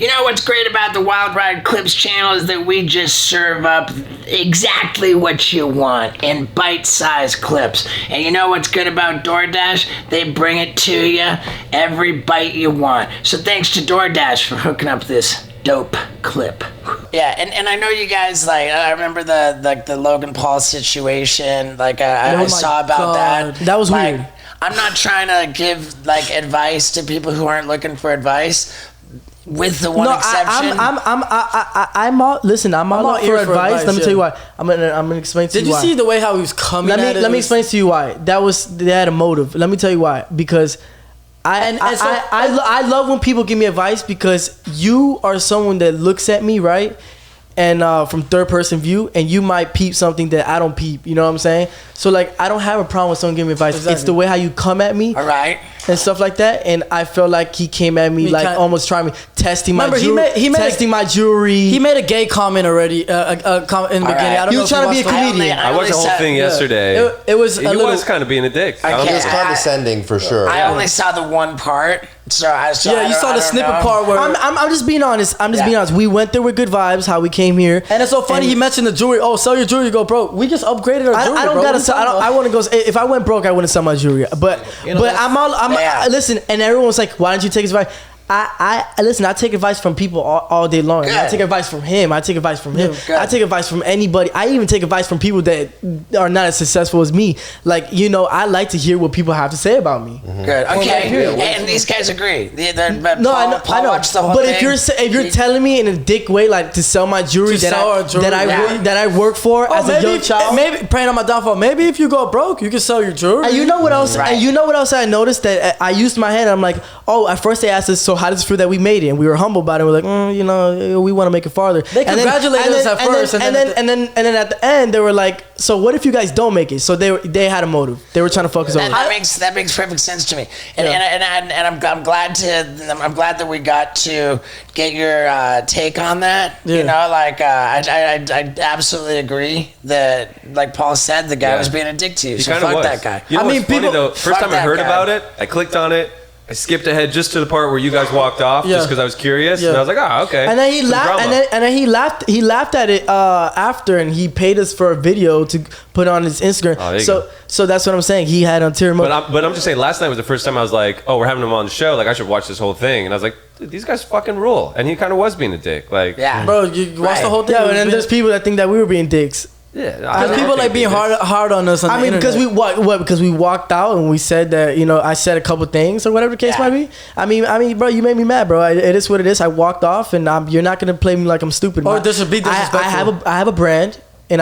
You know what's great about the Wild Ride Clips channel is that we just serve up exactly what you want in bite-sized clips. And you know what's good about DoorDash? They bring it to you every bite you want. So thanks to DoorDash for hooking up this dope clip. Yeah, and I know you guys, like, I remember the Logan Paul situation. Like, I saw about that. That was weird. I'm not trying to give, like, advice to people who aren't looking for advice, with the one exception. I'm all for advice. Let me tell you why. I'm gonna explain to you why. Did you see the way how he was coming Let me explain to you why. They had a motive. Let me tell you why. Because I love when people give me advice, because you are someone that looks at me, right? And from third person view, and you might peep something that I don't peep. You know what I'm saying? So like, I don't have a problem with someone giving me advice. Exactly. It's the way how you come at me. All right. And stuff like that, and I felt like he came at me like almost trying me, testing my jewelry. He made a gay comment already, a comment in the beginning. I don't he know was trying to be a comedian. I watched the whole thing yesterday. It was he was kind of being a dick. He was condescending for sure. I only saw the one part, so I saw. Yeah, you saw the snippet part where I'm just being honest. Being honest. We went there with good vibes. How we came here, and it's so funny. He mentioned the jewelry. Oh, sell your jewelry, go broke. We just upgraded our jewelry. I don't gotta sell. I want to go. If I went broke, I wouldn't sell my jewelry. But listen. And everyone's like, why don't you take his advice? Listen, I take advice from people all day long. I take advice from him. I take advice from him. I take advice from anybody. I even take advice from people that are not as successful as me. Like, you know, I like to hear what people have to say about me. Mm-hmm. Good. Okay. And these guys agree. Paul watched the whole thing. If you're telling me in a dick way, like to sell my jewelry that I work for as a young child, maybe praying on my downfall. Maybe if you go broke, you can sell your jewelry. And you know what else? And you know what else I noticed, that I used my hand. And I'm like, oh, at first they asked us, so how does it feel that we made it? And we were humble about it. We're like, you know, we want to make it farther. They congratulated us at first, and then at the end they were like, so what if you guys don't make it? So they had a motive. They were trying to focus on that makes perfect sense to me. And I'm glad that we got to get your take on that. Yeah. You know, like I absolutely agree that, like Paul said, the guy was being a dick to you. So fuck that guy. You know what's funny though? First time I heard about it, I clicked on it. I skipped ahead just to the part where you guys walked off, just because I was curious, and I was like, "Oh, okay." And then he laughed, and then he laughed. He laughed at it after, and he paid us for a video to put on his Instagram. Oh, so that's what I'm saying. He had ulterior motive. But I'm just saying, last night was the first time I was like, "Oh, we're having him on the show. Like, I should watch this whole thing." And I was like, "Dude, these guys fucking rule." And he kind of was being a dick, like, bro, you watched the whole thing. Yeah, and then there's people that think that we were being dicks. Yeah, because people like being hard on us. Because we walked out and we said that, you know, I said a couple things or whatever the case might be. I mean, bro, you made me mad, bro. It is what it is. I walked off, and you're not gonna play me like I'm stupid. Or this would be disrespectful. I have a brand. And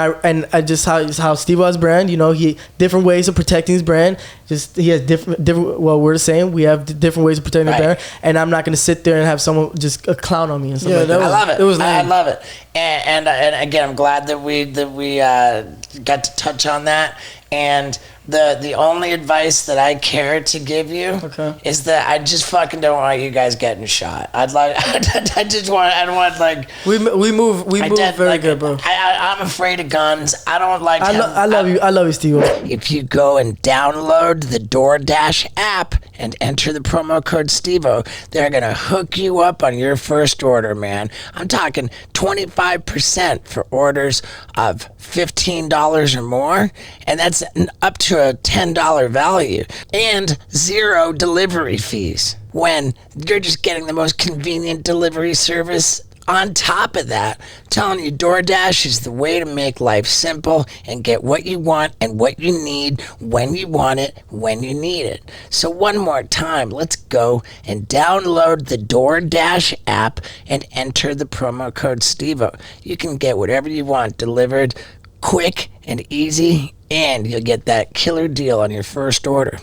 I just how Steve was brand, you know, he different ways of protecting his brand. Just he has different. Well, we're the same. We have different ways of protecting the brand, and I'm not gonna sit there and have someone just a clown on me and stuff like that. I love it. I love it. And again, I'm glad that we got to touch on that. And the only advice that I care to give you is that I just fucking don't want you guys getting shot. I don't want like we move very good, bro. I'm afraid of guns. I don't like. I love you, Steve. If you go and download the DoorDash app and enter the promo code Stevo, they're gonna hook you up on your first order, man. I'm talking 25% for orders of $15 or more, and that's up to a $10 value, and 0 delivery fees when you're just getting the most convenient delivery service. On top of that, telling you DoorDash is the way to make life simple and get what you want and what you need when you want it, when you need it. So one more time, let's go and download the DoorDash app and enter the promo code Stevo. You can get whatever you want delivered quick and easy, and you'll get that killer deal on your first order.